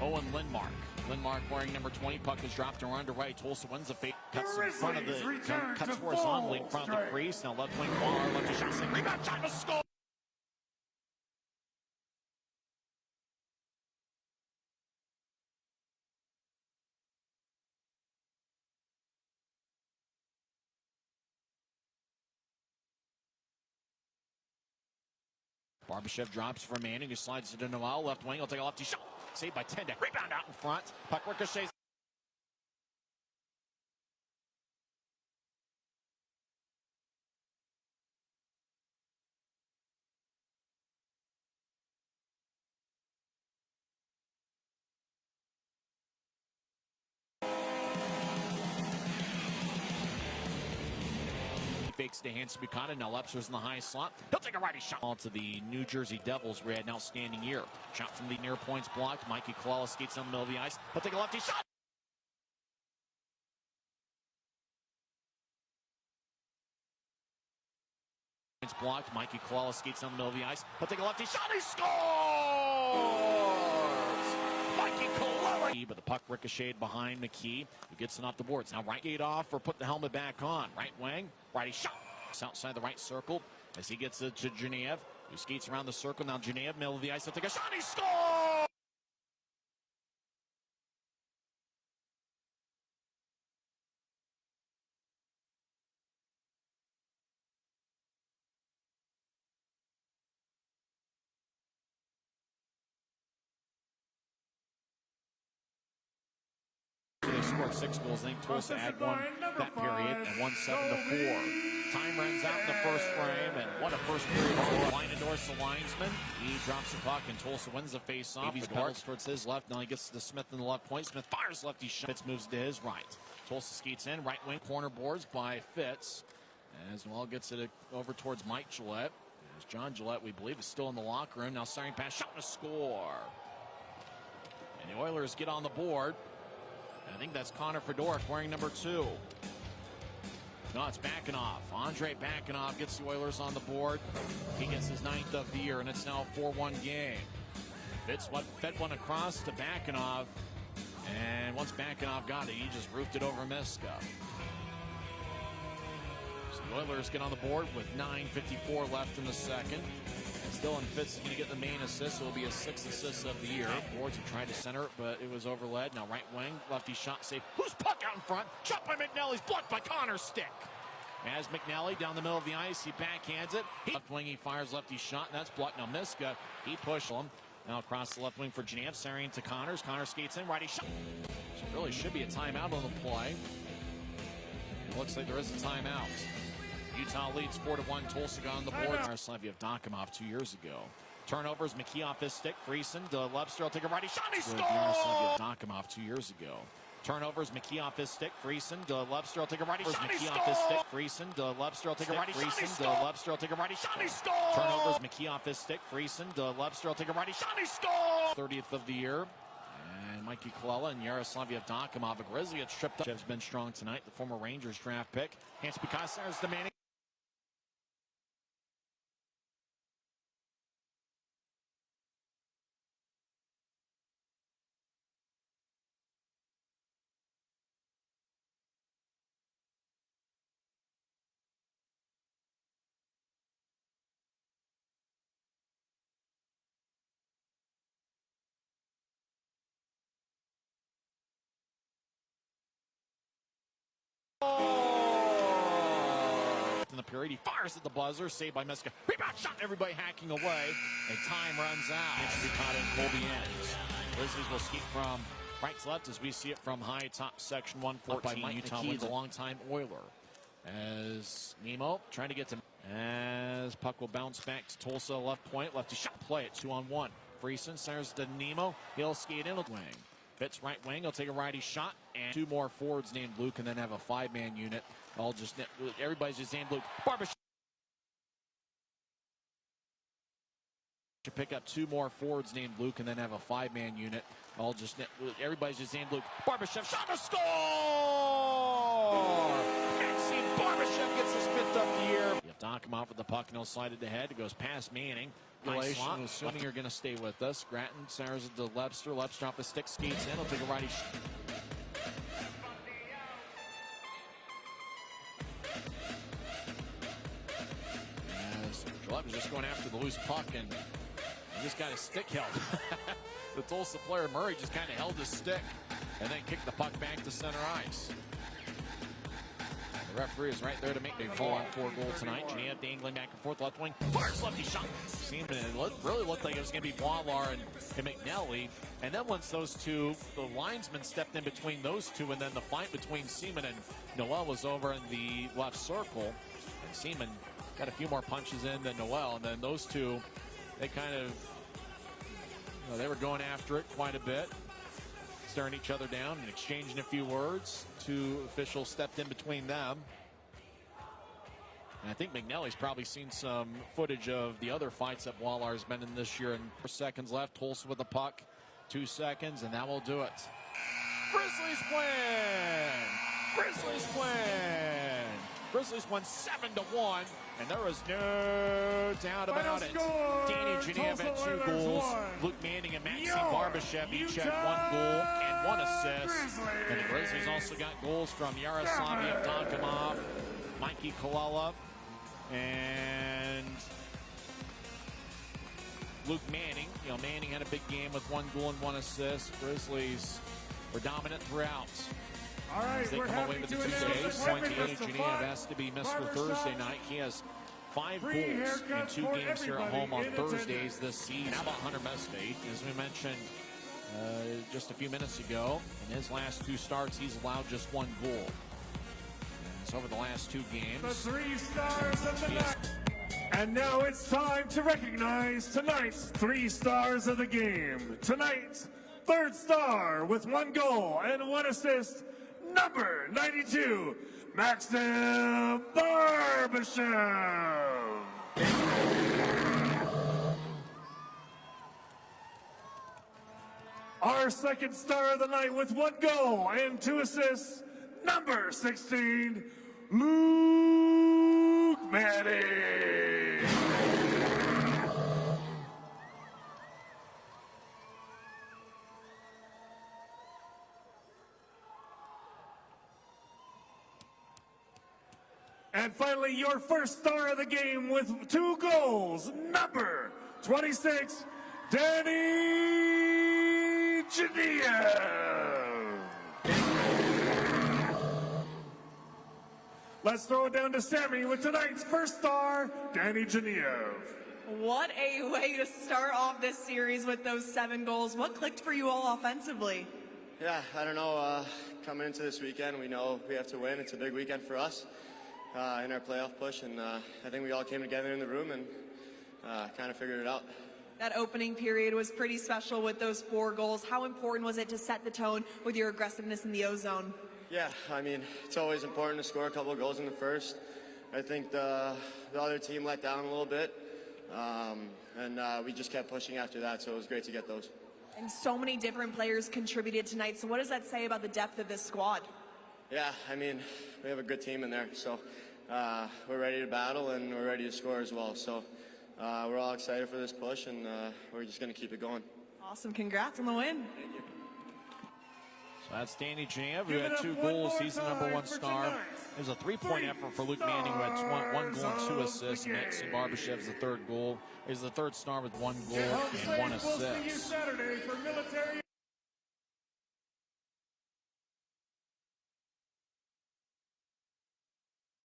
Owen Lindmark. Lindmark wearing number 20. Puck is dropped around to right. Tulsa wins the fake. Cuts in front of the cuts horizontally in front of the crease. Now left wing ball. Left shot. Rebound shot to score. Barbashev drops for Manning, who slides it to Noel. Left wing, he'll take a lefty shot. Saved by Tendek. Rebound out in front. Puck ricochets. Fakes to Hanson Buchanan. Now Lepser's in the high slot. He'll take a righty shot. All to the New Jersey Devils, where he had an outstanding year. Shot from the near points blocked. Mikey Colella skates on the middle of the ice. He'll take a lefty shot. Points blocked. Mikey Colella skates on the middle of the ice. He'll take a lefty shot. He scores! Mikey Colella. But the puck ricocheted behind McKee, who gets it off the boards. Now right gate off or put the helmet back on. Right wing, righty shot. Outside the right circle as he gets it to Genev, who skates around the circle. Now Genev, middle of the ice, he'll take a shot. He scores! They scored 6 goals. I think Tulsa had one that period and won 7-4. Time runs out in the first frame, and what a first period. Line endorse the linesman. He drops the puck, and Tulsa wins the face-off. He's pedals towards his left. Now he gets to Smith in the left point. Smith fires lefty shot. Fitz moves to his right. Tulsa skates in. Right wing corner boards by Fitz. As well gets it over towards Mike Gillette. As John Gillette, we believe, is still in the locker room. Now siren pass, shot, and a score. And the Oilers get on the board. I think that's Connor Fedoruk wearing number 2. No, it's Bakanov. Andre Bakanov gets the Oilers on the board. He gets his 9th of the year, and it's now a 4-1 game. Fitz fed one across to Bakanov, and once Bakanov got it, he just roofed it over Miska. So the Oilers get on the board with 9:54 left in the second. As Dylan Fitz is going to get the main assist, so it'll be his 6th assist of the year. Boards have tried to center it, but it was overled. Now right wing, lefty shot safe. Who's puck out in front? Shot by McNally's blocked by Connor's stick. As McNally down the middle of the ice, he backhands it. Left wing, he fires lefty shot, and that's blocked. Now Miska, he pushed him. Now across the left wing for Genev, Sarian to Connors. Connors skates in, righty shot. So really should be a timeout on the play. It looks like there is a timeout. Utah leads 4-1. Tulsa got on the board. Yaroslav Dokimov 2 years ago. Turnovers, McKee off his stick. Friesen to Lepster. Will take a righty shot. He scores! Yaroslav Dokimov 2 years ago. Turnovers, McKee off his stick. Friesen to Lepster. Will take a righty shot. McKee off his stick. Friesen to Lepster. Will take a righty shot. Friesen to Lepster. Will take a righty shot. He scores! Turnovers, McKee off his stick. Friesen to Lepster. Will take a righty shot. He scores! 30th of the year. And Mikey Colella and Yaroslav Dokimov. A Grizzly gets tripped up. Jeff's been strong tonight. The former Rangers draft pick. Hanson Buchanan is demanding. In the period, he fires at the buzzer, saved by Miska. Rebound shot, everybody hacking away, and time runs out. It's to be caught in Colby ends. Grizzlies will skate from right to left as we see it from high top section 114. Utah wins a long-time Oiler. As Nemo trying to get to, as puck will bounce back to Tulsa left point, lefty shot play at 2-on-1. Friesen centers to Nemo. He'll skate in the wing. Fitz right wing. He'll take a righty shot, and 2 more forwards named Luke, and then have a 5-man unit. All just everybody's just named Luke. Barbashev to pick up 2 more forwards named Luke, and then have a 5-man unit. All just everybody's just named Luke. Barbashev shot to score. Maxime Barbashev. gets his 5th of the year. You have Donkemov with the puck, and he'll slide it ahead. It goes past Manning. Nice slot, assuming you're going to stay with us. Gratton centers it to Lebster. Lebster off the stick, skates in. He'll take a righty. Gillette was just going after the loose puck, and he just got his stick held. The Tulsa player, Murray, just kind of held his stick and then kicked the puck back to center ice. The referee is right there to make a 4-on-4 goal tonight. Geneva dangling back and forth, left wing. Fires lefty shot. Seemed it really looked like it was going to be Boilar and McNelly. And then once those two, the linesman stepped in between those two, and then the fight between Seaman and Noel was over in the left circle. And Seaman got a few more punches in than Noel, and then those two, they kind of, they were going after it quite a bit, staring each other down and exchanging a few words. Two officials stepped in between them. And I think McNelly's probably seen some footage of the other fights that Wallar's been in this year. And 4 seconds left, Tulsa with the puck, 2 seconds, and that will do it. Grizzlies win! Grizzlies win! Grizzlies won 7-1, and there was no doubt about it. Danny Geneva had 2 goals. Luke Manning and Maxime Barbashev each had 1 goal and 1 assist. And the Grizzlies also got goals from Yaroslavia, Donkemov, Mikey Colella, and Luke Manning. Manning had a big game with 1 goal and 1 assist. Grizzlies were dominant throughout. All right, they come away with the 2 days. 28 Geneva has to be Mr. Thursday night. He has 5 goals in 2 games here at home on Thursdays this season. How about Hunter Mesfate? As we mentioned just a few minutes ago, in his last 2 starts, he's allowed just 1 goal. And it's over the last 2 games. The 3 stars of the night. And now it's time to recognize tonight's 3 stars of the game. Tonight's 3rd star with 1 goal and 1 assist, number 92, Maxime Barbashev. Our 2nd star of the night with 1 goal and 2 assists, number 16, Luke Manning. And finally, your 1st star of the game with 2 goals, number 26, Danny Geneva. Let's throw it down to Sammy with tonight's 1st star, Danny Geneva. What a way to start off this series with those 7 goals. What clicked for you all offensively? Yeah, I don't know. Coming into this weekend, we know we have to win. It's a big weekend for us in our playoff push, and I think we all came together in the room and kind of figured it out. That opening period was pretty special with those 4 goals. How important was it to set the tone with your aggressiveness in the O-zone? Yeah, I mean, it's always important to score a couple of goals in the first. I think the other team let down a little bit, and we just kept pushing after that, so it was great to get those. And so many different players contributed tonight, so what does that say about the depth of this squad? Yeah, I mean, we have a good team in there, so we're ready to battle and we're ready to score as well. So we're all excited for this push, and we're just going to keep it going. Awesome. Congrats on the win. Thank you. So that's Danny Geneva, who had 2 goals. He's the number 1 star. There's a 3-point effort for Luke Manning, who had 1 goal and 2 assists. Maxime Barbashev's the 3rd goal. He's the 3rd star with 1 goal and 1 assist.